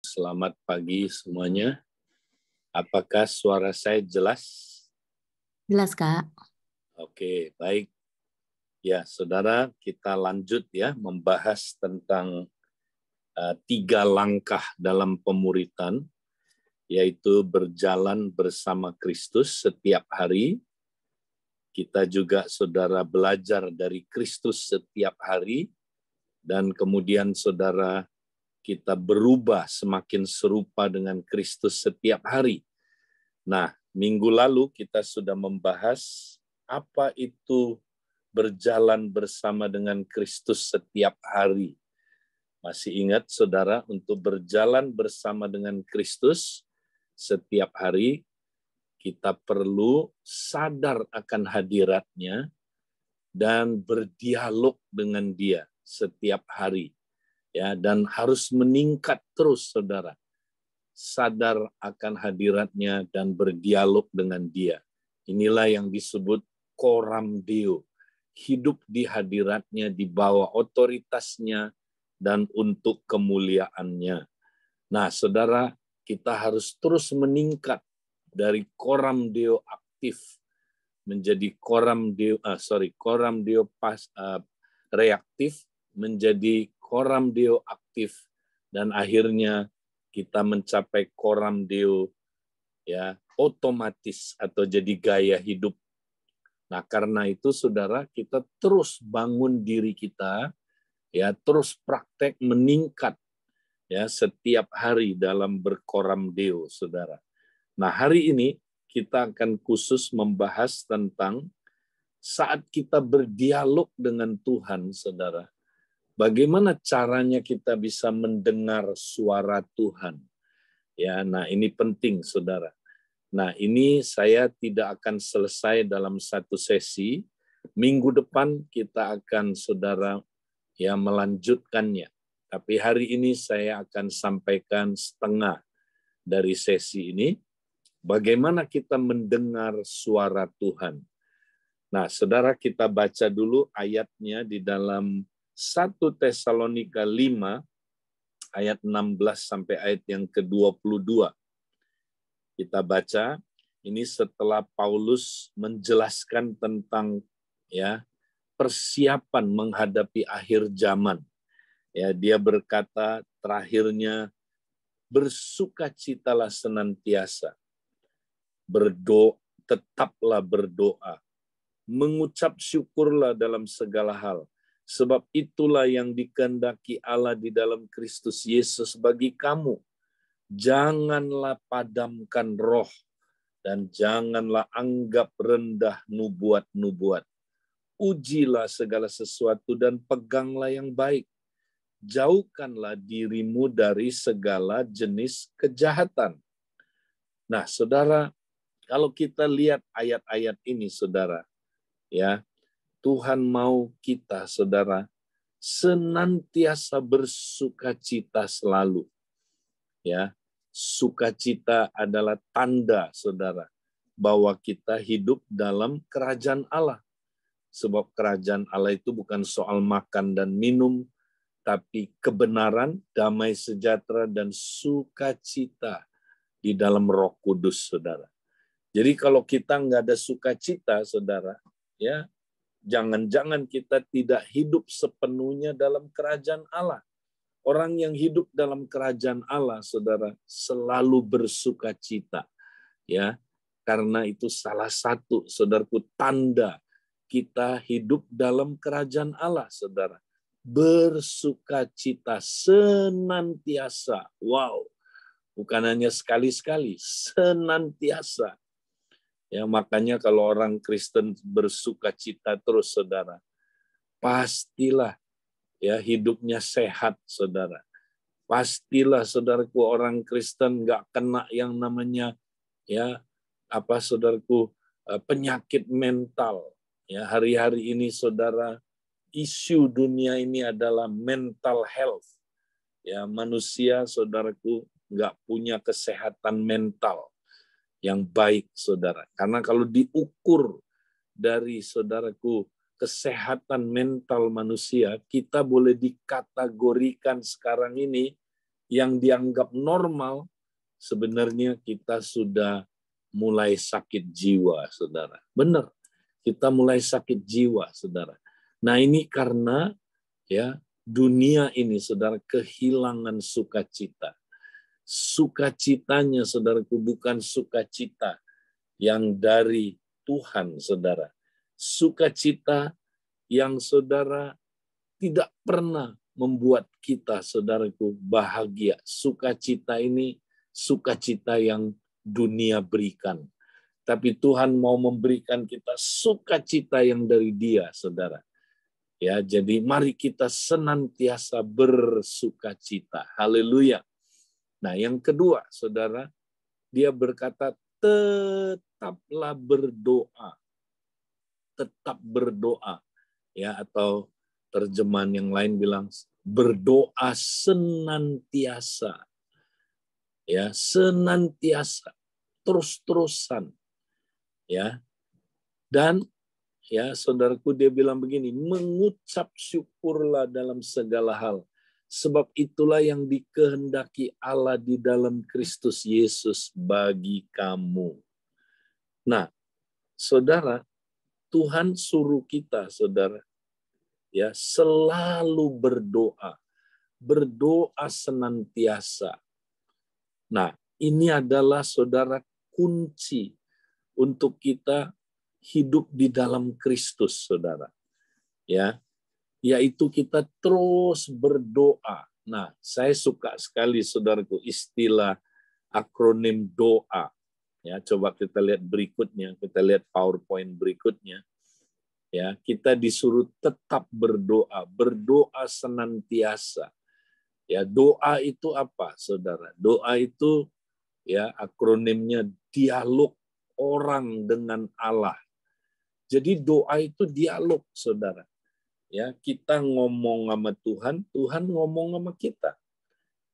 Selamat pagi semuanya. Apakah suara saya jelas? Jelas, Kak. Oke, baik. Ya, saudara, kita lanjut ya membahas tentang 3 langkah dalam pemuritan, yaitu berjalan bersama Kristus setiap hari. Kita juga, saudara, belajar dari Kristus setiap hari, dan kemudian, saudara, kita berubah semakin serupa dengan Kristus setiap hari. Nah, minggu lalu kita sudah membahas apa itu berjalan bersama dengan Kristus setiap hari. Masih ingat, saudara, untuk berjalan bersama dengan Kristus setiap hari, kita perlu sadar akan hadiratnya dan berdialog dengan Dia setiap hari. Ya, dan harus meningkat terus, saudara. Sadar akan hadiratnya dan berdialog dengan Dia. Inilah yang disebut coram Deo. Hidup di hadiratnya, di bawah otoritasnya, dan untuk kemuliaannya. Nah, saudara, kita harus terus meningkat dari coram Deo aktif menjadi coram Deo reaktif menjadi coram Deo aktif, dan akhirnya kita mencapai coram Deo ya otomatis atau jadi gaya hidup. Nah, karena itu saudara, kita terus bangun diri kita ya, terus praktek meningkat ya setiap hari dalam bercoram Deo, saudara. Nah, hari ini kita akan khusus membahas tentang saat kita berdialog dengan Tuhan, saudara. Bagaimana caranya kita bisa mendengar suara Tuhan? Ya, nah ini penting, saudara. Nah, ini saya tidak akan selesai dalam satu sesi. Minggu depan kita akan, saudara, ya melanjutkannya. Tapi hari ini saya akan sampaikan setengah dari sesi ini. Bagaimana kita mendengar suara Tuhan? Nah, saudara, kita baca dulu ayatnya di dalam 1 Tesalonika 5 ayat 16 sampai ayat yang ke-22. Kita baca ini setelah Paulus menjelaskan tentang ya persiapan menghadapi akhir zaman. Ya, dia berkata terakhirnya, bersukacitalah senantiasa. Tetaplah berdoa. Mengucap syukurlah dalam segala hal. Sebab itulah yang dikehendaki Allah di dalam Kristus Yesus bagi kamu. Janganlah padamkan roh dan janganlah anggap rendah nubuat-nubuat. Ujilah segala sesuatu dan peganglah yang baik. Jauhkanlah dirimu dari segala jenis kejahatan. Nah, saudara, kalau kita lihat ayat-ayat ini, saudara, ya, Tuhan mau kita, saudara, senantiasa bersukacita selalu. Ya, sukacita adalah tanda, saudara, bahwa kita hidup dalam kerajaan Allah. Sebab kerajaan Allah itu bukan soal makan dan minum, tapi kebenaran, damai sejahtera, dan sukacita di dalam Roh Kudus, saudara. Jadi kalau kita nggak ada sukacita, saudara, ya, jangan-jangan kita tidak hidup sepenuhnya dalam kerajaan Allah. Orang yang hidup dalam kerajaan Allah, saudara, selalu bersukacita. Ya, karena itu salah satu, saudaraku, tanda kita hidup dalam kerajaan Allah, saudara. Bersukacita senantiasa. Wow, bukan hanya sekali-sekali, senantiasa. Ya, makanya kalau orang Kristen bersukacita terus, saudara, pastilah ya hidupnya sehat, saudara. Pastilah, saudaraku, orang Kristen nggak kena yang namanya ya saudaraku, penyakit mental. Ya, hari-hari ini, saudara, isu dunia ini adalah mental health. Ya, manusia, saudaraku, nggak punya kesehatan mental yang baik, saudara. Karena kalau diukur dari, saudaraku, kesehatan mental manusia, kita boleh dikategorikan sekarang ini yang dianggap normal, sebenarnya kita sudah mulai sakit jiwa, saudara. Benar, kita mulai sakit jiwa, saudara. Nah, ini karena ya dunia ini, saudara, kehilangan sukacita. Sukacitanya, saudaraku, bukan sukacita yang dari Tuhan, saudara. Sukacita yang, saudara, tidak pernah membuat kita, saudaraku, bahagia. Sukacita ini sukacita yang dunia berikan. Tapi Tuhan mau memberikan kita sukacita yang dari Dia, saudara. Ya, jadi mari kita senantiasa bersukacita. Haleluya. Nah, yang kedua, saudara, dia berkata, tetaplah berdoa. Tetap berdoa. Ya, atau terjemahan yang lain bilang, berdoa senantiasa. Ya, senantiasa. Terus-terusan. Ya. Dan ya, saudaraku, dia bilang begini, mengucap syukurlah dalam segala hal, sebab itulah yang dikehendaki Allah di dalam Kristus Yesus bagi kamu. Nah, saudara, Tuhan suruh kita, saudara, ya, selalu berdoa, berdoa senantiasa. Nah, ini adalah, saudara, kunci untuk kita hidup di dalam Kristus, saudara. Ya, yaitu kita terus berdoa. Nah, saya suka sekali, saudaraku, istilah akronim doa. Ya, coba kita lihat berikutnya, kita lihat PowerPoint berikutnya. Ya, kita disuruh tetap berdoa, berdoa senantiasa. Ya, doa itu apa, saudara? Doa itu ya akronimnya dialog orang dengan Allah. Jadi doa itu dialog, saudara. Ya, kita ngomong sama Tuhan, Tuhan ngomong sama kita.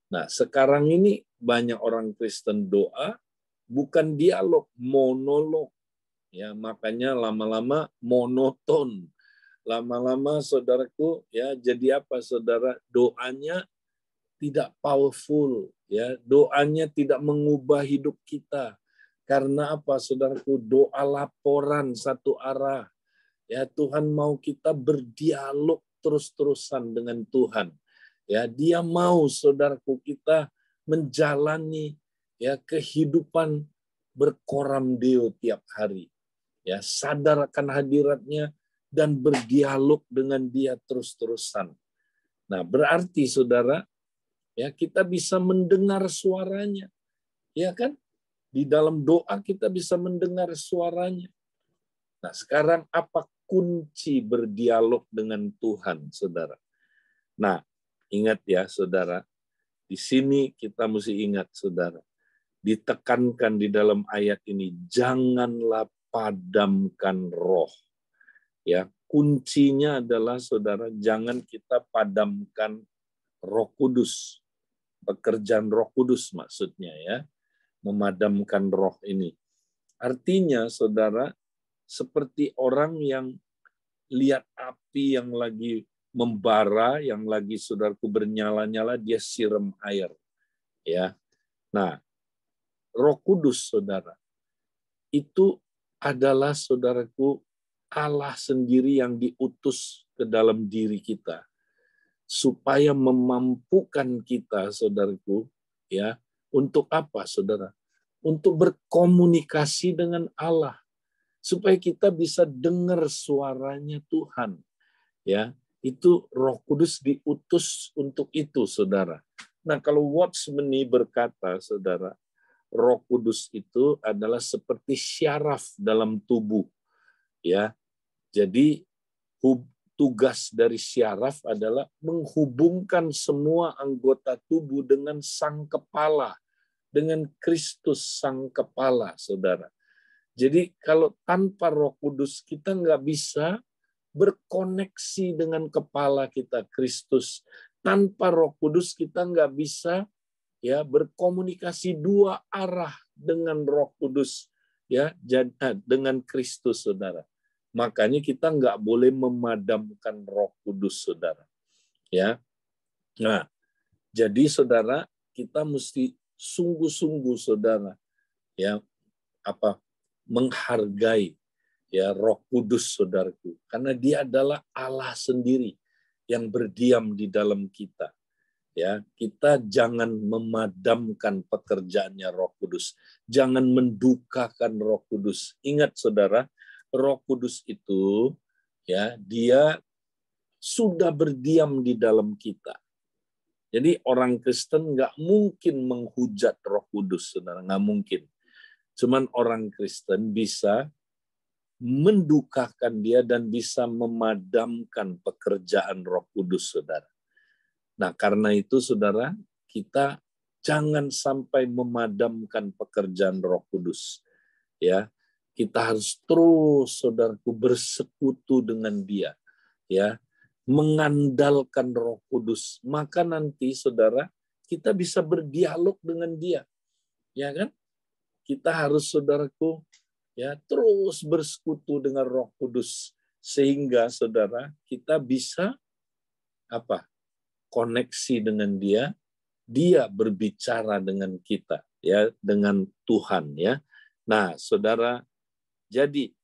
Nah, sekarang ini banyak orang Kristen doa bukan dialog, monolog. Ya, makanya lama-lama monoton. Lama-lama, saudaraku, ya, jadi apa, saudara? Doanya tidak powerful, ya. Doanya tidak mengubah hidup kita. Karena apa, saudaraku? Doa laporan satu arah. Ya, Tuhan mau kita berdialog terus-terusan dengan Tuhan. Ya, Dia mau, saudaraku, kita menjalani ya kehidupan berkoram deo tiap hari. Ya, sadar akan hadiratnya dan berdialog dengan Dia terus-terusan. Nah, berarti, saudara, ya, kita bisa mendengar suaranya. Ya kan? Di dalam doa kita bisa mendengar suaranya. Nah, sekarang apa kunci berdialog dengan Tuhan, saudara? Nah, ingat ya, saudara, di sini kita mesti ingat, saudara, ditekankan di dalam ayat ini, janganlah padamkan roh. Ya, kuncinya adalah, saudara, jangan kita padamkan Roh Kudus. Pekerjaan Roh Kudus maksudnya, ya, memadamkan roh ini. Artinya, saudara, seperti orang yang lihat api yang lagi membara, yang lagi, saudaraku, bernyala-nyala, dia siram air. Ya, nah, Roh Kudus, saudara, itu adalah, saudaraku, Allah sendiri yang diutus ke dalam diri kita supaya memampukan kita, saudaraku, ya, untuk apa, saudara? Untuk berkomunikasi dengan Allah, supaya kita bisa dengar suaranya Tuhan. Ya, itu Roh Kudus diutus untuk itu, saudara. Nah, kalau Watchmeni berkata, saudara, Roh Kudus itu adalah seperti syaraf dalam tubuh. Ya, jadi tugas dari syaraf adalah menghubungkan semua anggota tubuh dengan sang kepala, dengan Kristus sang kepala, saudara. Jadi kalau tanpa Roh Kudus kita nggak bisa berkoneksi dengan kepala kita, Kristus. Tanpa Roh Kudus kita nggak bisa ya berkomunikasi dua arah dengan Roh Kudus, ya, dengan Kristus, saudara. Makanya kita nggak boleh memadamkan Roh Kudus, saudara. Ya, nah, jadi, saudara, kita mesti sungguh-sungguh saudara ya menghargai ya Roh Kudus saudaraku, karena dia adalah Allah sendiri yang berdiam di dalam kita. Ya, kita jangan memadamkan pekerjaannya Roh Kudus. Jangan mendukakan Roh Kudus. Ingat saudara, Roh Kudus itu ya, dia sudah berdiam di dalam kita. Jadi orang Kristen nggak mungkin menghujat Roh Kudus, saudara, nggak mungkin. Cuman orang Kristen bisa mendukakan dia dan bisa memadamkan pekerjaan Roh Kudus, saudara. Nah, karena itu, saudara, kita jangan sampai memadamkan pekerjaan Roh Kudus. Ya, kita harus terus, saudaraku, bersekutu dengan Dia. Ya, mengandalkan Roh Kudus. Maka nanti, saudara, kita bisa berdialog dengan Dia. Ya kan? Kita harus, saudaraku, ya terus bersekutu dengan Roh Kudus sehingga, saudara, kita bisa koneksi dengan Dia, Dia berbicara dengan kita, ya, dengan Tuhan, ya. Nah, saudara, jadi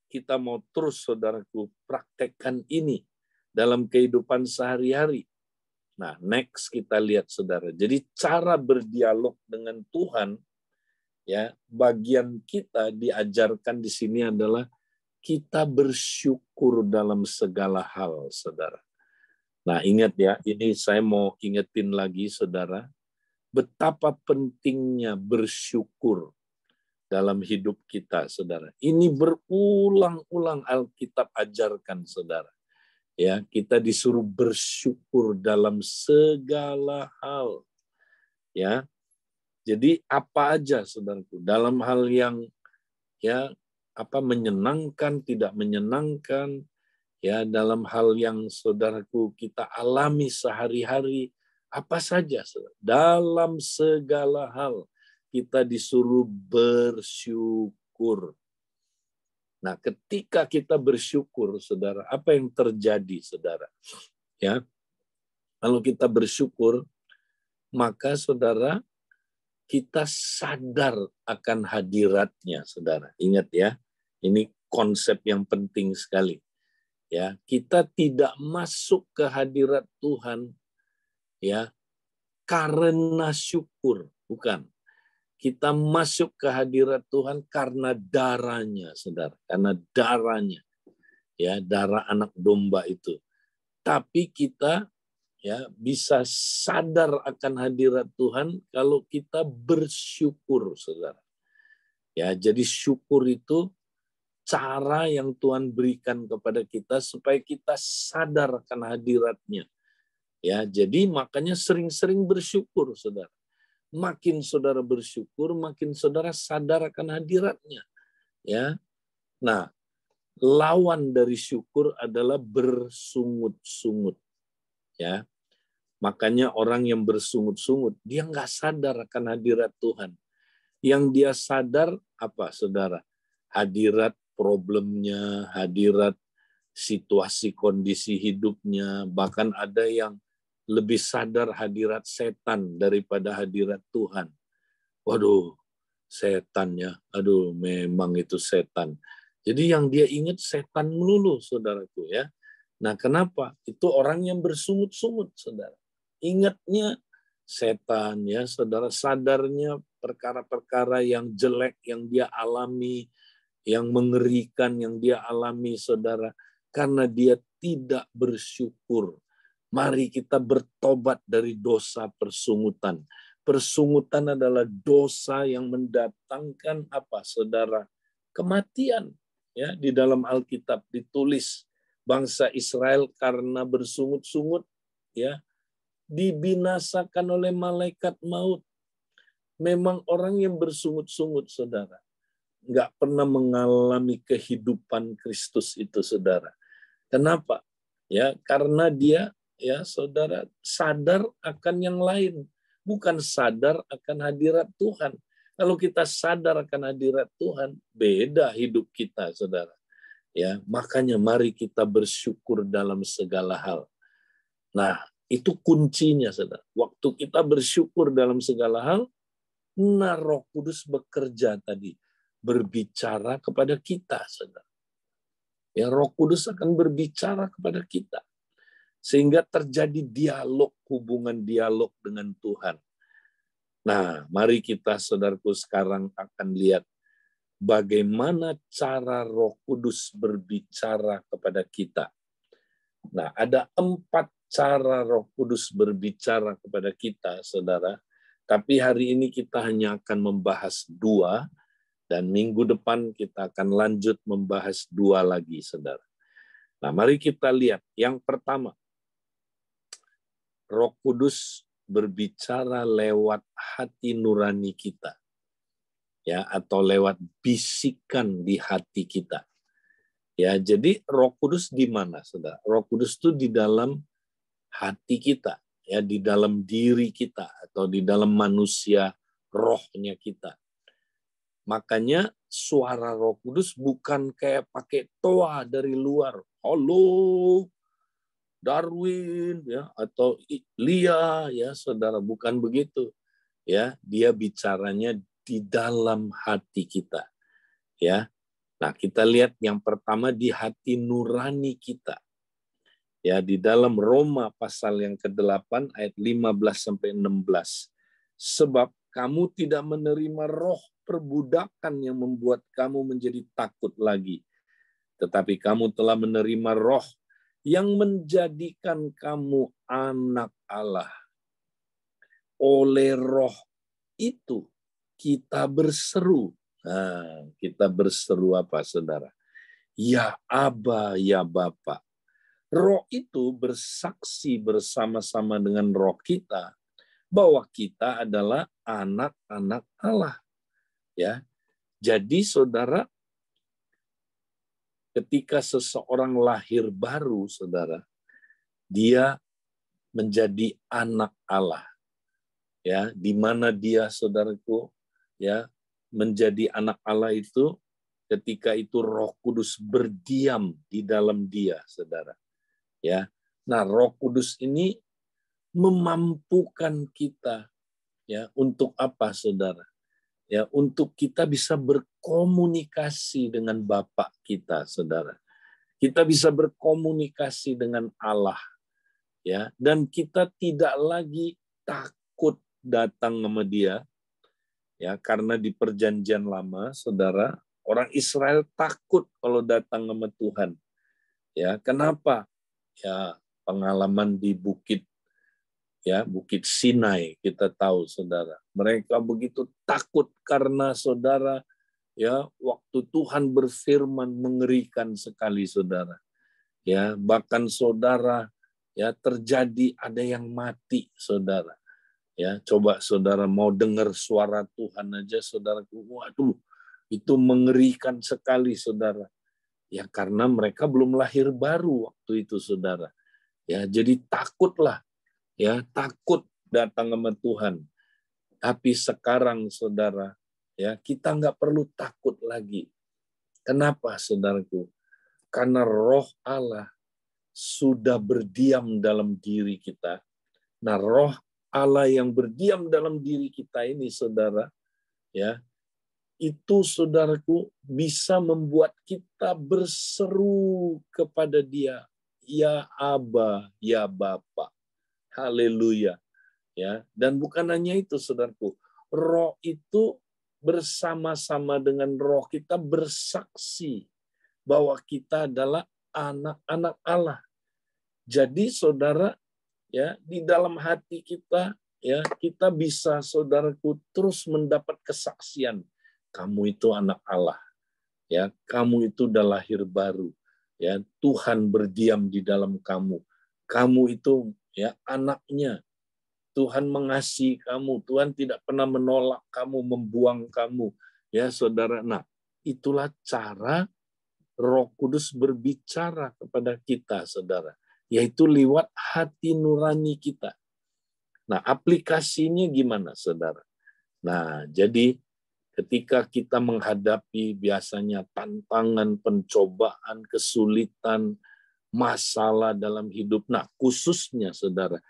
kita mau terus, saudaraku, praktekkan ini dalam kehidupan sehari-hari. Nah, next kita lihat, saudara. Jadi cara berdialog dengan Tuhan, ya, bagian kita diajarkan di sini adalah kita bersyukur dalam segala hal, saudara. Nah, ingat ya, ini saya mau ingetin lagi, saudara, betapa pentingnya bersyukur dalam hidup kita, saudara. Ini berulang-ulang Alkitab ajarkan, saudara. Ya, kita disuruh bersyukur dalam segala hal. Ya, jadi apa aja, saudaraku, dalam hal yang menyenangkan, tidak menyenangkan. Ya, dalam hal yang saudaraku kita alami sehari-hari, apa saja, saudara. Dalam segala hal kita disuruh bersyukur. Nah, ketika kita bersyukur, saudara, apa yang terjadi, saudara? Ya, kalau kita bersyukur, maka, saudara, kita sadar akan hadiratnya, saudara. Ingat ya, ini konsep yang penting sekali. Ya, kita tidak masuk ke hadirat Tuhan ya karena syukur, bukan. Kita masuk ke hadirat Tuhan karena darahnya, saudara, karena darahnya, ya, darah anak domba itu. Tapi kita ya bisa sadar akan hadirat Tuhan kalau kita bersyukur, saudara. Ya, jadi syukur itu cara yang Tuhan berikan kepada kita supaya kita sadar akan hadiratnya. Ya, jadi makanya sering-sering bersyukur, saudara. Makin saudara bersyukur, makin saudara sadar akan hadiratnya. Ya, nah, lawan dari syukur adalah bersungut-sungut. Ya, makanya orang yang bersungut-sungut, dia nggak sadar akan hadirat Tuhan. Yang dia sadar apa, saudara? Hadirat problemnya, hadirat situasi kondisi hidupnya, bahkan ada yang lebih sadar hadirat setan daripada hadirat Tuhan. Waduh, setannya, aduh memang itu setan. Jadi yang dia ingat setan melulu, saudaraku, ya. Nah, kenapa? Itu orang yang bersungut-sungut, saudara. Ingatnya setan, ya, saudara, sadarnya perkara-perkara yang jelek yang dia alami, yang mengerikan yang dia alami, saudara, karena dia tidak bersyukur. Mari kita bertobat dari dosa persungutan. Persungutan adalah dosa yang mendatangkan apa, saudara? Kematian. Ya, di dalam Alkitab ditulis bangsa Israel karena bersungut-sungut, ya, dibinasakan oleh malaikat maut. Memang orang yang bersungut-sungut, saudara, nggak pernah mengalami kehidupan Kristus itu, saudara. Kenapa? Ya, karena dia, ya, saudara, sadar akan yang lain, bukan sadar akan hadirat Tuhan. Kalau kita sadar akan hadirat Tuhan, beda hidup kita, saudara. Ya, makanya mari kita bersyukur dalam segala hal. Nah, Itu kuncinya, saudara. Waktu kita bersyukur dalam segala hal, nah Roh Kudus bekerja tadi, berbicara kepada kita, saudara. Ya, Roh Kudus akan berbicara kepada kita. Sehingga terjadi dialog, hubungan dialog dengan Tuhan. Nah, mari kita, saudaraku, sekarang akan lihat bagaimana cara Roh Kudus berbicara kepada kita. Nah, ada 4 cara Roh Kudus berbicara kepada kita, saudara. Tapi hari ini kita hanya akan membahas 2, dan minggu depan kita akan lanjut membahas 2 lagi, saudara. Nah, mari kita lihat. Yang pertama, Roh Kudus berbicara lewat hati nurani kita. Ya, atau lewat bisikan di hati kita. Ya, jadi Roh Kudus di mana, saudara? Roh Kudus itu di dalam hati kita, ya, di dalam diri kita atau di dalam manusia rohnya kita. Makanya suara Roh Kudus bukan kayak pakai toa dari luar. Halo, Darwin, ya, atau Lia, ya, saudara, bukan begitu. Ya, dia bicaranya di dalam hati kita. Ya. Nah, kita lihat yang pertama di hati nurani kita. Ya, di dalam Roma pasal yang ke-8 ayat 15 sampai 16. Sebab kamu tidak menerima roh perbudakan yang membuat kamu menjadi takut lagi. Tetapi kamu telah menerima roh yang menjadikan kamu anak Allah. Oleh roh itu kita berseru. Nah, kita berseru apa, saudara? Ya Aba, ya Bapa. Roh itu bersaksi bersama-sama dengan roh kita bahwa kita adalah anak-anak Allah. Ya. Jadi, saudara, ketika seseorang lahir baru, saudara, dia menjadi anak Allah. Ya, di mana dia, saudaraku, ya, menjadi anak Allah itu ketika itu Roh Kudus berdiam di dalam dia, saudara. Ya. Nah, Roh Kudus ini memampukan kita, ya, untuk apa, saudara? Ya, untuk kita bisa berkomunikasi dengan Bapa kita, saudara. Kita bisa berkomunikasi dengan Allah, ya, dan kita tidak lagi takut datang sama Dia, ya, karena di Perjanjian Lama, saudara, orang Israel takut kalau datang sama Tuhan, ya. Kenapa? Ya, pengalaman di bukit, ya, Bukit Sinai, kita tahu, saudara. Mereka begitu takut karena, saudara, ya, waktu Tuhan berfirman mengerikan sekali, saudara. Ya, bahkan, saudara, ya, terjadi ada yang mati, saudara. Ya, coba saudara mau dengar suara Tuhan aja, saudara, waduh, itu mengerikan sekali, saudara. Ya, karena mereka belum lahir baru waktu itu, saudara. Ya, jadi takutlah. Ya, takut datang sama Tuhan. Tapi sekarang, saudara, ya, kita nggak perlu takut lagi. Kenapa, saudaraku? Karena Roh Allah sudah berdiam dalam diri kita. Nah, Roh Allah yang berdiam dalam diri kita ini, saudara, ya, itu, saudaraku, bisa membuat kita berseru kepada Dia, ya Aba, ya Bapa. Haleluya. Ya, dan bukan hanya itu, saudaraku. Roh itu bersama-sama dengan roh kita bersaksi bahwa kita adalah anak-anak Allah. Jadi, saudara, ya, di dalam hati kita, ya, kita bisa, saudaraku, terus mendapat kesaksian. Kamu itu anak Allah. Ya, kamu itu udah lahir baru. Ya, Tuhan berdiam di dalam kamu. Kamu itu, ya, anaknya. Tuhan mengasihi kamu. Tuhan tidak pernah menolak kamu, membuang kamu. Ya, saudara. Nah, itulah cara Roh Kudus berbicara kepada kita, saudara. Yaitu lewat hati nurani kita. Nah, aplikasinya gimana, saudara? Nah, jadi ketika kita menghadapi biasanya tantangan, pencobaan, kesulitan, masalah dalam hidup. Nah, khususnya, saudara,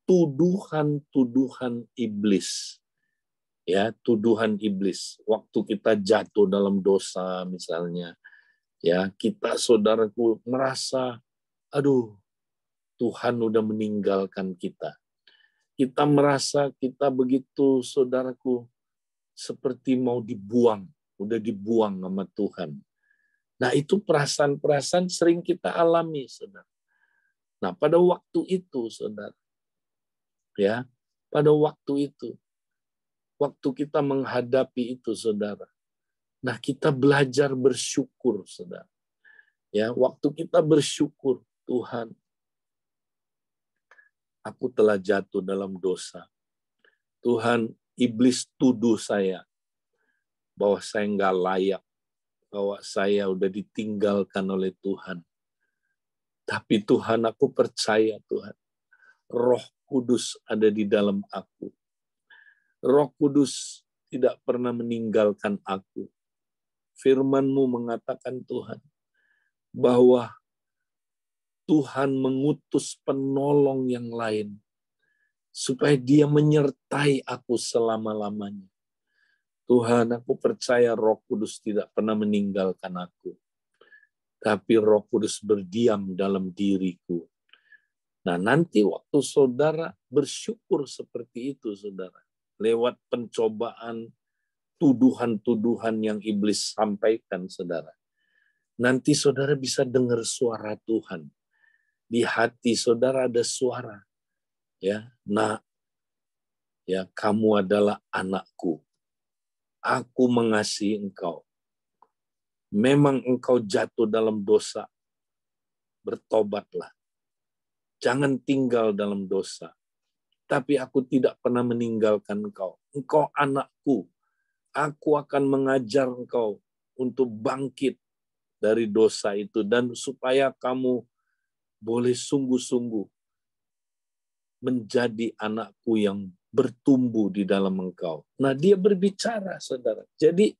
tuduhan-tuduhan iblis. Ya, tuduhan iblis. Waktu kita jatuh dalam dosa misalnya, ya, kita saudaraku merasa, aduh, Tuhan udah meninggalkan kita. Kita merasa kita begitu, saudaraku, seperti mau dibuang, udah dibuang sama Tuhan. Nah, itu perasaan-perasaan sering kita alami, saudara. Nah, pada waktu itu, saudara, ya, pada waktu itu, waktu kita menghadapi itu, saudara, nah kita belajar bersyukur, saudara. Ya, waktu kita bersyukur, Tuhan, aku telah jatuh dalam dosa. Tuhan, iblis tuduh saya bahwa saya nggak layak, bahwa saya udah ditinggalkan oleh Tuhan. Tapi Tuhan, aku percaya, Tuhan, Roh Kudus ada di dalam aku. Roh Kudus tidak pernah meninggalkan aku. Firman-Mu mengatakan, Tuhan, bahwa Tuhan mengutus penolong yang lain supaya dia menyertai aku selama-lamanya. Tuhan, aku percaya Roh Kudus tidak pernah meninggalkan aku. Tapi Roh Kudus berdiam dalam diriku. Nah, nanti waktu saudara bersyukur seperti itu, saudara, lewat pencobaan, tuduhan-tuduhan yang iblis sampaikan, saudara, nanti saudara bisa dengar suara Tuhan. Di hati saudara ada suara, ya, nak, ya, kamu adalah anakku. Aku mengasihi engkau. Memang engkau jatuh dalam dosa, bertobatlah. Jangan tinggal dalam dosa. Tapi aku tidak pernah meninggalkan engkau. Engkau anakku. Aku akan mengajar engkau untuk bangkit dari dosa itu. Dan supaya kamu boleh sungguh-sungguh menjadi anakku yang bertumbuh di dalam engkau. Nah, dia berbicara, saudara. Jadi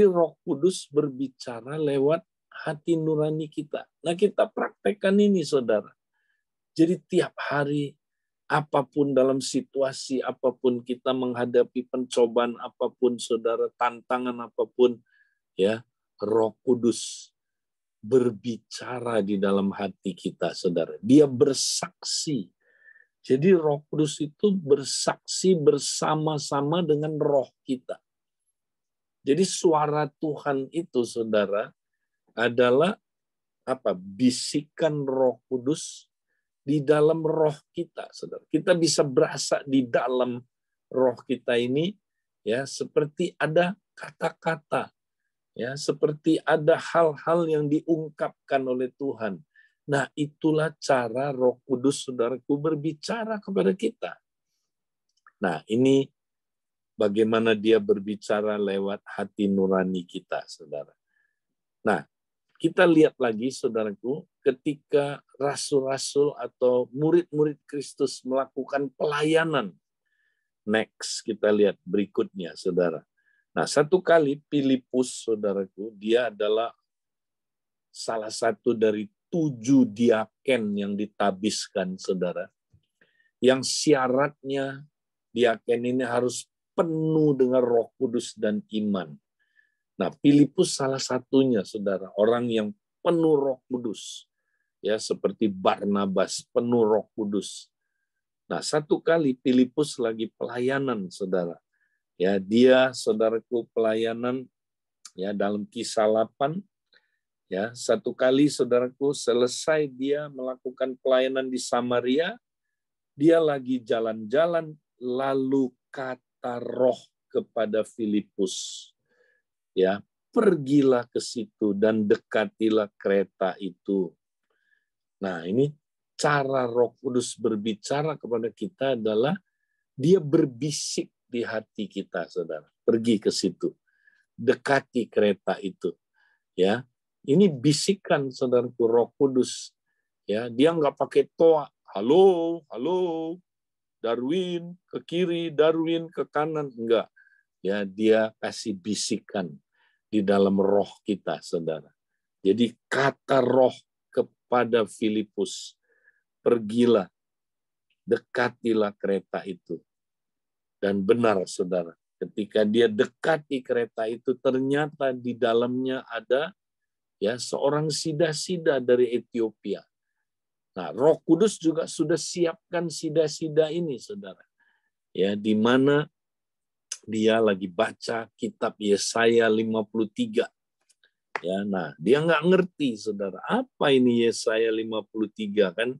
Roh Kudus berbicara lewat hati nurani kita. Nah, kita praktekkan ini, saudara. Jadi tiap hari, apapun dalam situasi, apapun kita menghadapi pencobaan apapun, saudara, tantangan apapun, ya, Roh Kudus berbicara di dalam hati kita, saudara. Dia bersaksi. Jadi Roh Kudus itu bersaksi bersama-sama dengan roh kita. Jadi suara Tuhan itu, saudara, adalah apa? Bisikan Roh Kudus di dalam roh kita, saudara. Kita bisa berasa di dalam roh kita ini, ya, seperti ada kata-kata, ya, seperti ada hal-hal yang diungkapkan oleh Tuhan. Nah, itulah cara Roh Kudus, saudaraku, berbicara kepada kita. Nah, ini bagaimana dia berbicara lewat hati nurani kita, saudara. Nah, kita lihat lagi, saudaraku, ketika rasul-rasul atau murid-murid Kristus melakukan pelayanan. Next, kita lihat berikutnya, saudara. Nah, satu kali Filipus, saudaraku, dia adalah salah satu dari 7 diaken yang ditabiskan, saudara. Yang syaratnya diaken ini harus penuh dengan Roh Kudus dan iman. Nah, Filipus salah satunya, saudara, orang yang penuh Roh Kudus. Ya, seperti Barnabas, penuh Roh Kudus. Nah, satu kali Filipus lagi pelayanan, saudara. Ya, dia, saudaraku, pelayanan ya dalam Kisah 8. Ya, satu kali, saudaraku, selesai dia melakukan pelayanan di Samaria, dia lagi jalan-jalan, lalu kata Roh kepada Filipus, ya, pergilah ke situ dan dekatilah kereta itu. Nah, ini cara Roh Kudus berbicara kepada kita adalah dia berbisik di hati kita, saudara. Pergi ke situ, dekati kereta itu, ya. Ini bisikan, saudaraku, Roh Kudus, ya. Dia nggak pakai toa, halo, halo, Darwin ke kiri, Darwin ke kanan, enggak. Ya, dia kasih bisikan di dalam roh kita, saudara. Jadi kata Roh kepada Filipus, pergilah dekatilah kereta itu. Dan benar, saudara, ketika dia dekati kereta itu, ternyata di dalamnya ada seorang sida-sida dari Ethiopia. Nah, Roh Kudus juga sudah siapkan sida-sida ini, saudara. Ya, di mana dia lagi baca kitab Yesaya 53. Ya, nah, dia nggak ngerti, saudara, apa ini Yesaya 53 kan?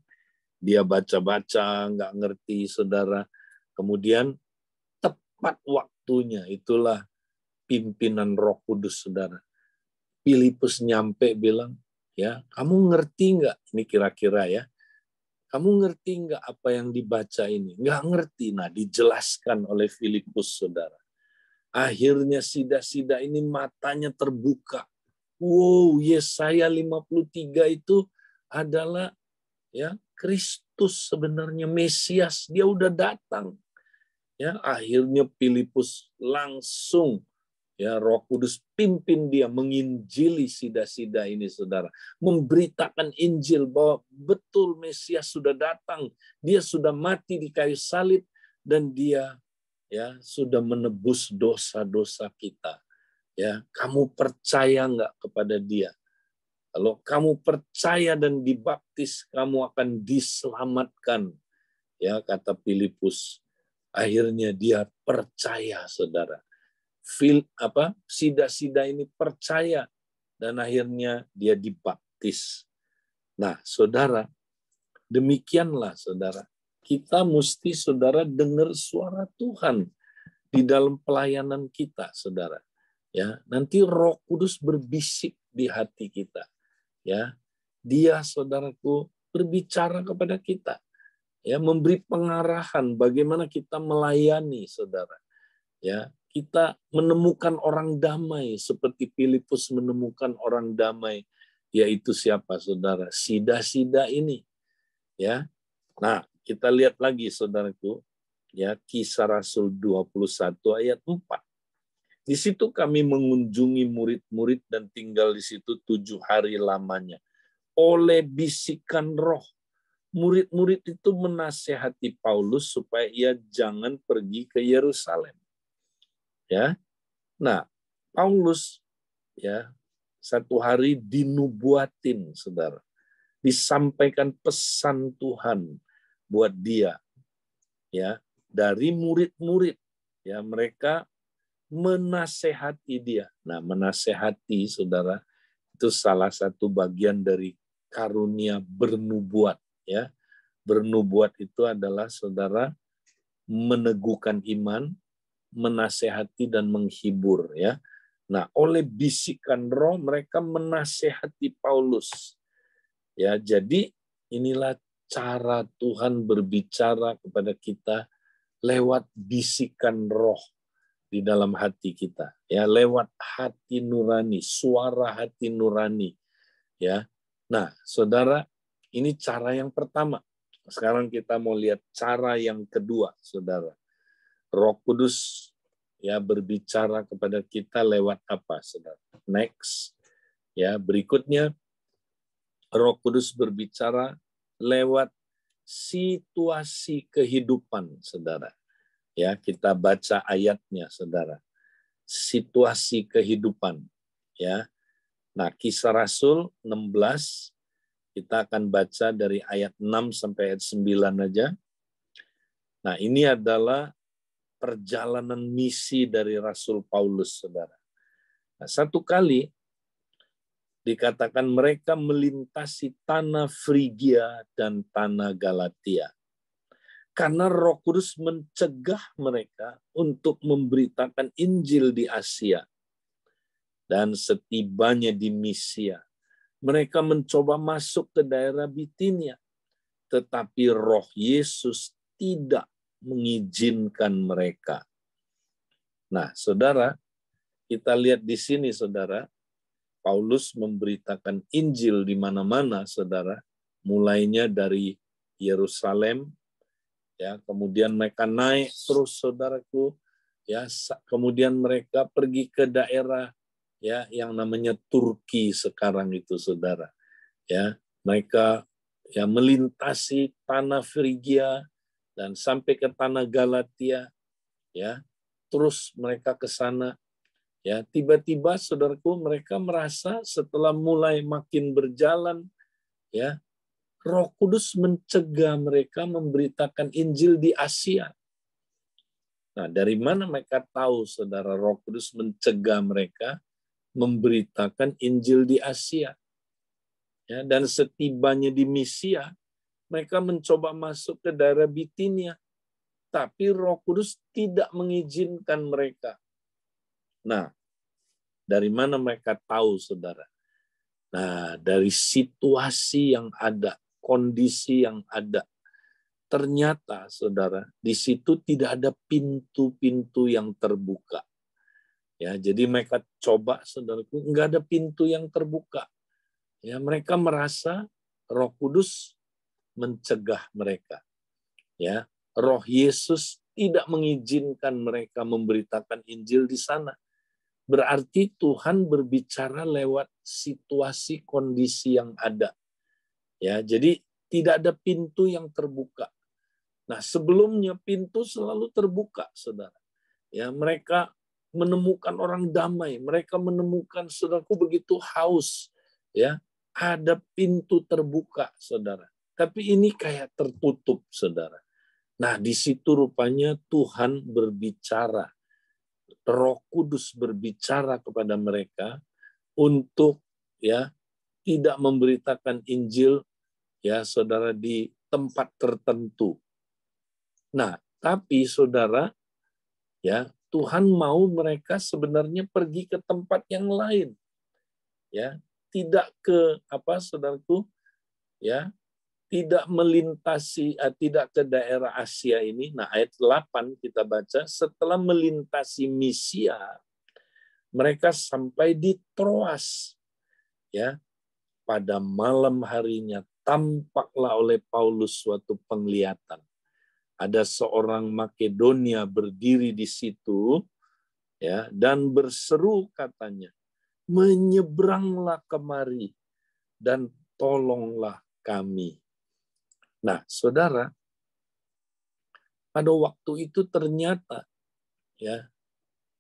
Dia baca-baca, nggak ngerti, saudara. Kemudian tepat waktunya, itulah pimpinan Roh Kudus, saudara. Filipus nyampe bilang, ya, kamu ngerti nggak? Ini kira-kira ya. Kamu ngerti nggak apa yang dibaca ini? Nggak ngerti. Nah, dijelaskan oleh Filipus, saudara. Akhirnya sida-sida ini matanya terbuka. Wow, Yesaya 53 itu adalah Kristus sebenarnya, Mesias, dia udah datang. Ya, akhirnya Filipus langsung Roh Kudus pimpin dia menginjili sida-sida ini, saudara. Memberitakan Injil bahwa betul Mesias sudah datang. Dia sudah mati di kayu salib dan dia sudah menebus dosa-dosa kita. Ya, kamu percaya nggak kepada dia? Kalau kamu percaya dan dibaptis, kamu akan diselamatkan. Ya, kata Filipus. Akhirnya dia percaya, saudara. Sida-sida ini percaya dan akhirnya dia dibaptis. Nah, saudara, demikianlah, saudara. Kita mesti, saudara, dengar suara Tuhan di dalam pelayanan kita, saudara. Ya, nanti Roh Kudus berbisik di hati kita. Ya, dia, saudaraku, berbicara kepada kita. Ya, memberi pengarahan bagaimana kita melayani, saudara. Ya, kita menemukan orang damai seperti Filipus menemukan orang damai, yaitu siapa, saudara? Sida-sida ini. Ya. Nah, kita lihat lagi, saudaraku, ya, Kisah Rasul 21 ayat 4. Di situ kami mengunjungi murid-murid dan tinggal di situ 7 hari lamanya. Oleh bisikan Roh, murid-murid itu menasehati Paulus supaya ia jangan pergi ke Yerusalem. Ya, nah Paulus satu hari dinubuatin, saudara, disampaikan pesan Tuhan buat dia, dari murid-murid, mereka menasehati dia. Nah, menasehati, saudara, itu salah satu bagian dari karunia bernubuat. Ya, bernubuat itu adalah, saudara, meneguhkan iman, menasehati dan menghibur, ya. Nah, oleh bisikan Roh mereka menasehati Paulus. Ya, jadi inilah cara Tuhan berbicara kepada kita lewat bisikan Roh di dalam hati kita, ya, lewat hati nurani, suara hati nurani, ya. Nah, saudara, ini cara yang pertama. Sekarang kita mau lihat cara yang kedua, saudara. Roh Kudus berbicara kepada kita lewat apa, saudara? Next. Ya, berikutnya Roh Kudus berbicara lewat situasi kehidupan, saudara. Ya, kita baca ayatnya, saudara. Situasi kehidupan, ya. Nah, Kisah Rasul 16 kita akan baca dari ayat 6 sampai ayat 9 aja. Nah, ini adalah perjalanan misi dari Rasul Paulus, saudara. Nah, satu kali dikatakan mereka melintasi tanah Frigia dan tanah Galatia. Karena Roh Kudus mencegah mereka untuk memberitakan Injil di Asia. Dan setibanya di Misia, mereka mencoba masuk ke daerah Bitinia. Tetapi Roh Yesus tidak mengizinkan mereka. Nah, saudara, kita lihat di sini, saudara, Paulus memberitakan Injil di mana-mana, saudara, mulainya dari Yerusalem, ya, kemudian mereka naik terus, saudaraku, ya, kemudian mereka pergi ke daerah yang namanya Turki sekarang itu, saudara. Ya, mereka melintasi tanah Frigia, dan sampai ke tanah Galatia, ya, terus mereka ke sana, ya, tiba-tiba saudaraku mereka merasa setelah mulai makin berjalan, ya, Roh Kudus mencegah mereka memberitakan Injil di Asia. Nah, dari mana mereka tahu, saudara, Roh Kudus mencegah mereka memberitakan Injil di Asia? Ya, dan setibanya di Misia, mereka mencoba masuk ke daerah Bitinia, tapi Roh Kudus tidak mengizinkan mereka. Nah, dari mana mereka tahu, saudara? Nah, dari situasi yang ada, kondisi yang ada. Ternyata, saudara, di situ tidak ada pintu-pintu yang terbuka. Ya, jadi mereka coba, saudaraku, enggak ada pintu yang terbuka. Ya, mereka merasa Roh Kudus mencegah mereka. Ya, Roh Yesus tidak mengizinkan mereka memberitakan Injil di sana. Berarti Tuhan berbicara lewat situasi kondisi yang ada. Ya, jadi tidak ada pintu yang terbuka. Nah, sebelumnya pintu selalu terbuka, saudara. Ya, mereka menemukan orang damai, mereka menemukan, saudaraku, begitu haus. Ya, ada pintu terbuka, saudara. Tapi ini kayak tertutup, saudara. Nah, di situ rupanya Tuhan berbicara. Roh Kudus berbicara kepada mereka untuk, ya, tidak memberitakan Injil, ya, saudara, di tempat tertentu. Nah, tapi saudara, ya, Tuhan mau mereka sebenarnya pergi ke tempat yang lain. Ya, tidak ke saudaraku, ya, tidak melintasi tidak ke daerah Asia ini. Nah, ayat 8 kita baca, setelah melintasi Misia, mereka sampai di Troas. Ya, pada malam harinya tampaklah oleh Paulus suatu penglihatan. Ada seorang Makedonia berdiri di situ, ya, dan berseru, katanya, menyeberanglah kemari dan tolonglah kami. Nah, saudara, pada waktu itu ternyata, ya,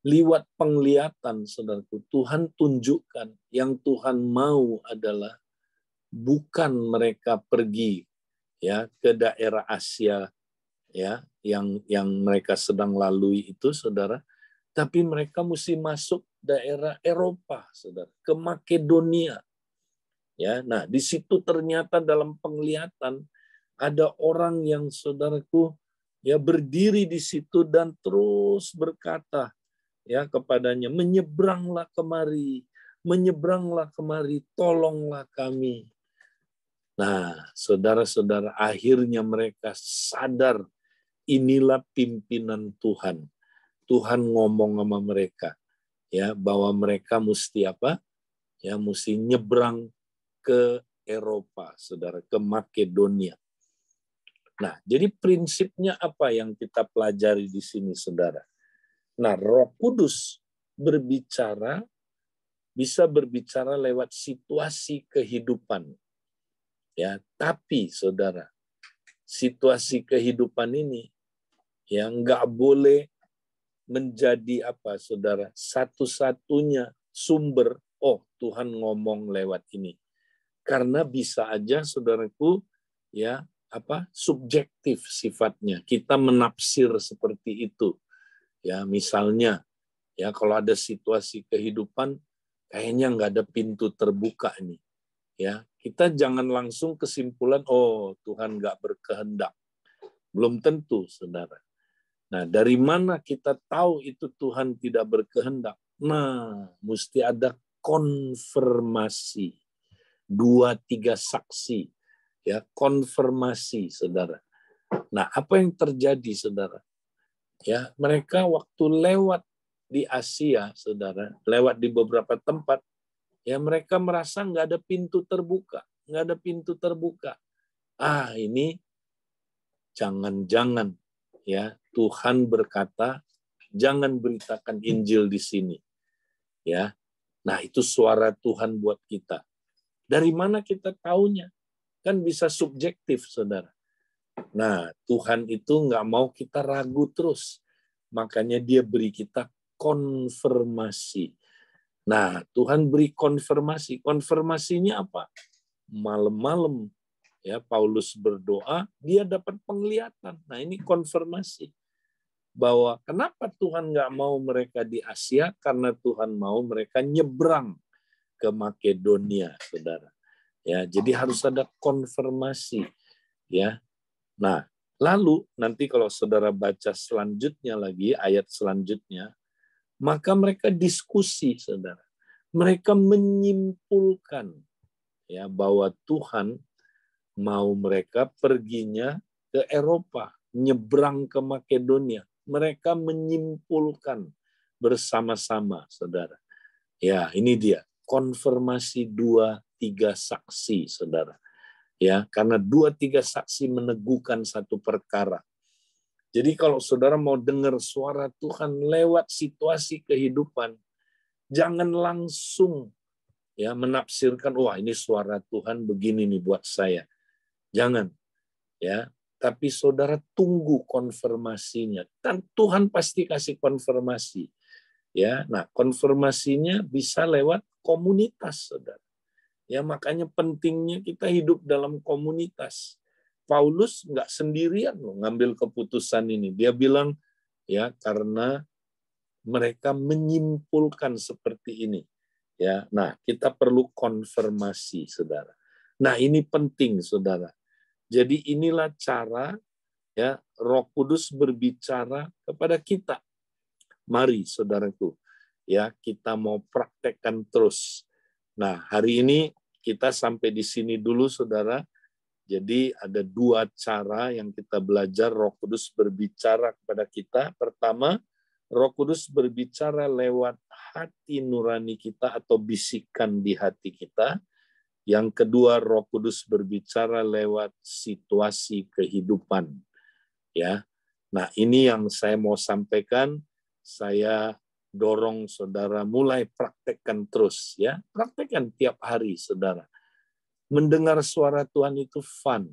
lewat penglihatan, saudaraku, Tuhan tunjukkan yang Tuhan mau adalah bukan mereka pergi, ya, ke daerah Asia, ya, yang mereka sedang lalui itu, saudara, tapi mereka mesti masuk daerah Eropa, saudara, ke Makedonia. Ya, nah, di situ ternyata dalam penglihatan ada orang yang, saudaraku, ya, berdiri di situ dan terus berkata, ya, kepadanya, menyeberanglah kemari, tolonglah kami. Nah, saudara-saudara, akhirnya mereka sadar inilah pimpinan Tuhan. Tuhan ngomong sama mereka, ya, bahwa mereka mesti ya, mesti nyebrang ke Eropa, saudara, ke Makedonia. Nah, jadi prinsipnya apa yang kita pelajari di sini, saudara? Nah, Roh Kudus bisa berbicara lewat situasi kehidupan. Ya, tapi saudara, situasi kehidupan ini yang nggak boleh menjadi saudara, satu-satunya sumber, oh, Tuhan ngomong lewat ini. Karena bisa aja, saudaraku, ya, subjektif sifatnya. Kita menafsir seperti itu. Ya, misalnya, ya, kalau ada situasi kehidupan kayaknya nggak ada pintu terbuka nih. Ya, kita jangan langsung kesimpulan, oh, Tuhan nggak berkehendak. Belum tentu, saudara. Nah, dari mana kita tahu itu Tuhan tidak berkehendak? Nah, mesti ada konfirmasi. 2-3 saksi. Ya, konfirmasi, saudara. Nah, apa yang terjadi, saudara? Ya, mereka waktu lewat di Asia, saudara, lewat di beberapa tempat, ya, mereka merasa nggak ada pintu terbuka. Nggak ada pintu terbuka. Ini jangan-jangan, ya, Tuhan berkata, jangan beritakan Injil di sini. Ya. Nah, itu suara Tuhan buat kita. Dari mana kita taunya? Kan bisa subjektif, saudara. Nah, Tuhan itu nggak mau kita ragu terus. Makanya dia beri kita konfirmasi. Nah, Tuhan beri konfirmasi. Konfirmasinya apa? Malam-malam ya Paulus berdoa, dia dapat penglihatan. Nah, ini konfirmasi bahwa kenapa Tuhan nggak mau mereka di Asia? Karena Tuhan mau mereka nyebrang ke Makedonia, saudara. Ya, jadi harus ada konfirmasi. Ya, nah lalu nanti kalau saudara baca selanjutnya lagi ayat selanjutnya, maka mereka diskusi, saudara. Mereka menyimpulkan ya bahwa Tuhan mau mereka perginya ke Eropa, nyebrang ke Makedonia. Mereka menyimpulkan bersama-sama, saudara. Ya, ini dia konfirmasi 2-3 saksi, saudara. Ya, karena 2-3 saksi meneguhkan satu perkara. Jadi kalau saudara mau dengar suara Tuhan lewat situasi kehidupan, jangan langsung ya menafsirkan, wah ini suara Tuhan begini nih buat saya. Jangan, ya. Tapi saudara tunggu konfirmasinya. Dan Tuhan pasti kasih konfirmasi. Ya, nah konfirmasinya bisa lewat komunitas, saudara. Ya, makanya pentingnya kita hidup dalam komunitas. Paulus nggak sendirian loh ngambil keputusan ini. Dia bilang, ya karena mereka menyimpulkan seperti ini. Ya, nah kita perlu konfirmasi, saudara. Nah ini penting, saudara. Jadi inilah cara ya Roh Kudus berbicara kepada kita. Mari, saudaraku, ya kita mau praktekkan terus. Nah, hari ini kita sampai di sini dulu, saudara. Jadi ada 2 cara yang kita belajar Roh Kudus berbicara kepada kita. Pertama, Roh Kudus berbicara lewat hati nurani kita atau bisikan di hati kita. Yang kedua, Roh Kudus berbicara lewat situasi kehidupan. Ya. Nah, ini yang saya mau sampaikan. Saya dorong saudara mulai praktekkan terus ya. Praktekkan tiap hari, saudara. Mendengar suara Tuhan itu fun.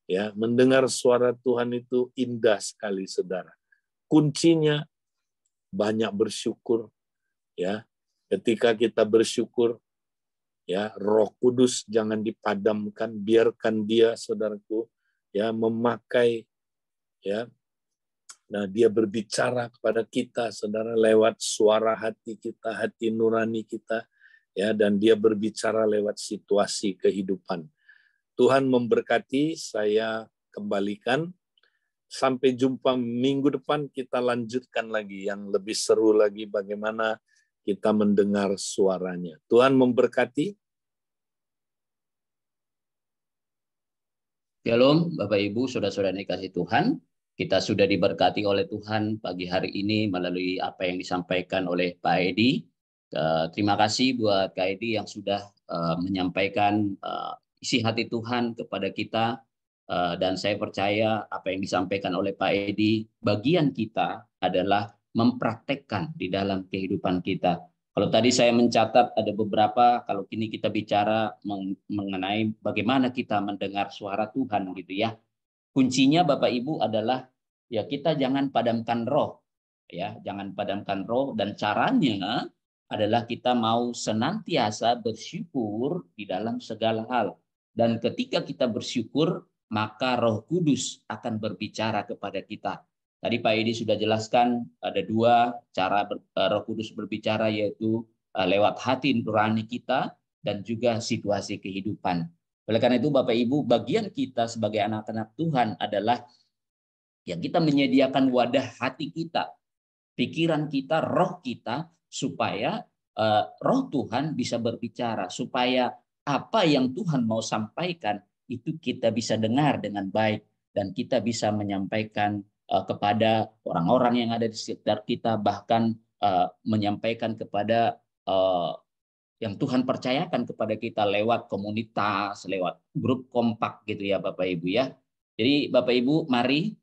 Ya, mendengar suara Tuhan itu indah sekali, saudara. Kuncinya banyak bersyukur ya. Ketika kita bersyukur, ya Roh Kudus jangan dipadamkan, biarkan dia, saudaraku, ya memakai ya. Nah, dia berbicara kepada kita, saudara, lewat suara hati kita, hati nurani kita, ya, dan dia berbicara lewat situasi kehidupan. Tuhan memberkati, saya kembalikan. Sampai jumpa minggu depan, kita lanjutkan lagi yang lebih seru lagi bagaimana kita mendengar suaranya. Tuhan memberkati. Shalom, Bapak Ibu, saudara-saudara dikasih Tuhan. Kita sudah diberkati oleh Tuhan pagi hari ini melalui apa yang disampaikan oleh Pak Edi. Terima kasih buat Kak Edi yang sudah menyampaikan isi hati Tuhan kepada kita. Dan saya percaya apa yang disampaikan oleh Pak Edi, bagian kita adalah mempraktekkan di dalam kehidupan kita. Kalau tadi saya mencatat ada beberapa, kalau kini kita bicara mengenai bagaimana kita mendengar suara Tuhan gitu ya. Kuncinya Bapak Ibu adalah ya kita jangan padamkan roh. Ya, jangan padamkan roh, dan caranya adalah kita mau senantiasa bersyukur di dalam segala hal. Dan ketika kita bersyukur, maka Roh Kudus akan berbicara kepada kita. Tadi Pak Edi sudah jelaskan ada 2 cara Roh Kudus berbicara, yaitu lewat hati nurani kita dan juga situasi kehidupan. Oleh karena itu Bapak Ibu, bagian kita sebagai anak-anak Tuhan adalah yang kita menyediakan wadah hati kita, pikiran kita, roh kita, supaya roh Tuhan bisa berbicara, supaya apa yang Tuhan mau sampaikan itu kita bisa dengar dengan baik, dan kita bisa menyampaikan kepada orang-orang yang ada di sekitar kita, bahkan menyampaikan kepada yang Tuhan percayakan kepada kita lewat komunitas, lewat grup kompak gitu ya Bapak Ibu ya. Jadi Bapak Ibu mari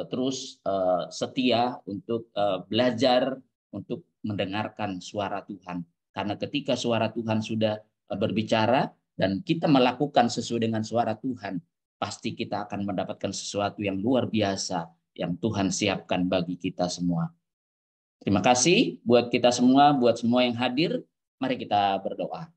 terus setia untuk belajar untuk mendengarkan suara Tuhan. Karena ketika suara Tuhan sudah berbicara dan kita melakukan sesuai dengan suara Tuhan, pasti kita akan mendapatkan sesuatu yang luar biasa yang Tuhan siapkan bagi kita semua. Terima kasih buat kita semua, buat semua yang hadir. Mari kita berdoa.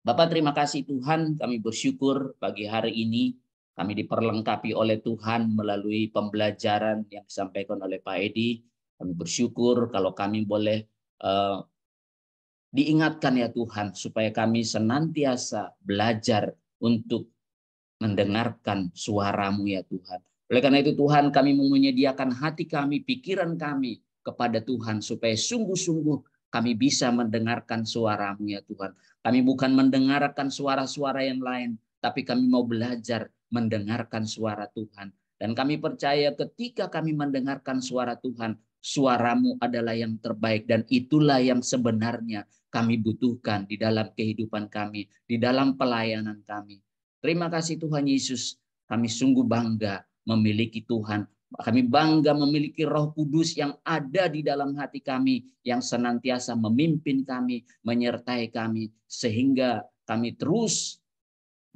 Bapak, terima kasih Tuhan, kami bersyukur pagi hari ini kami diperlengkapi oleh Tuhan melalui pembelajaran yang disampaikan oleh Pak Edi. Kami bersyukur kalau kami boleh diingatkan ya Tuhan, supaya kami senantiasa belajar untuk mendengarkan suara-Mu ya Tuhan. Oleh karena itu Tuhan, kami mau menyediakan hati kami, pikiran kami kepada Tuhan, supaya sungguh-sungguh kami bisa mendengarkan suara-Mu ya Tuhan. Kami bukan mendengarkan suara-suara yang lain, tapi kami mau belajar mendengarkan suara Tuhan. Dan kami percaya ketika kami mendengarkan suara Tuhan, suara-Mu adalah yang terbaik, dan itulah yang sebenarnya kami butuhkan di dalam kehidupan kami, di dalam pelayanan kami. Terima kasih Tuhan Yesus, kami sungguh bangga memiliki Tuhan. Kami bangga memiliki Roh Kudus yang ada di dalam hati kami, yang senantiasa memimpin kami, menyertai kami, sehingga kami terus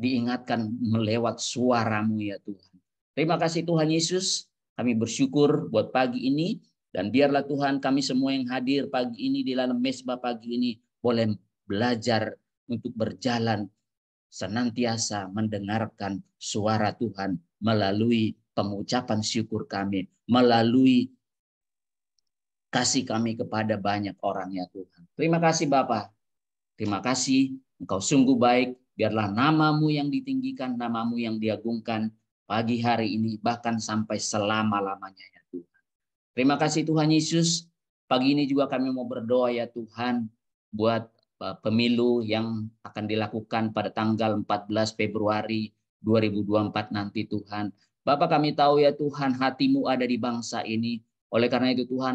diingatkan melewat suara-Mu ya Tuhan. Terima kasih Tuhan Yesus, kami bersyukur buat pagi ini, dan biarlah Tuhan kami semua yang hadir pagi ini di dalam mesbah pagi ini boleh belajar untuk berjalan senantiasa mendengarkan suara Tuhan melalui pengucapan syukur kami, melalui kasih kami kepada banyak orang ya Tuhan. Terima kasih Bapa. Terima kasih, Engkau sungguh baik. Biarlah nama-Mu yang ditinggikan, nama-Mu yang diagungkan pagi hari ini, bahkan sampai selama-lamanya ya Tuhan. Terima kasih Tuhan Yesus. Pagi ini juga kami mau berdoa ya Tuhan, buat pemilu yang akan dilakukan pada tanggal 14 Februari 2024 nanti Tuhan. Bapak, kami tahu ya Tuhan, hati-Mu ada di bangsa ini. Oleh karena itu Tuhan,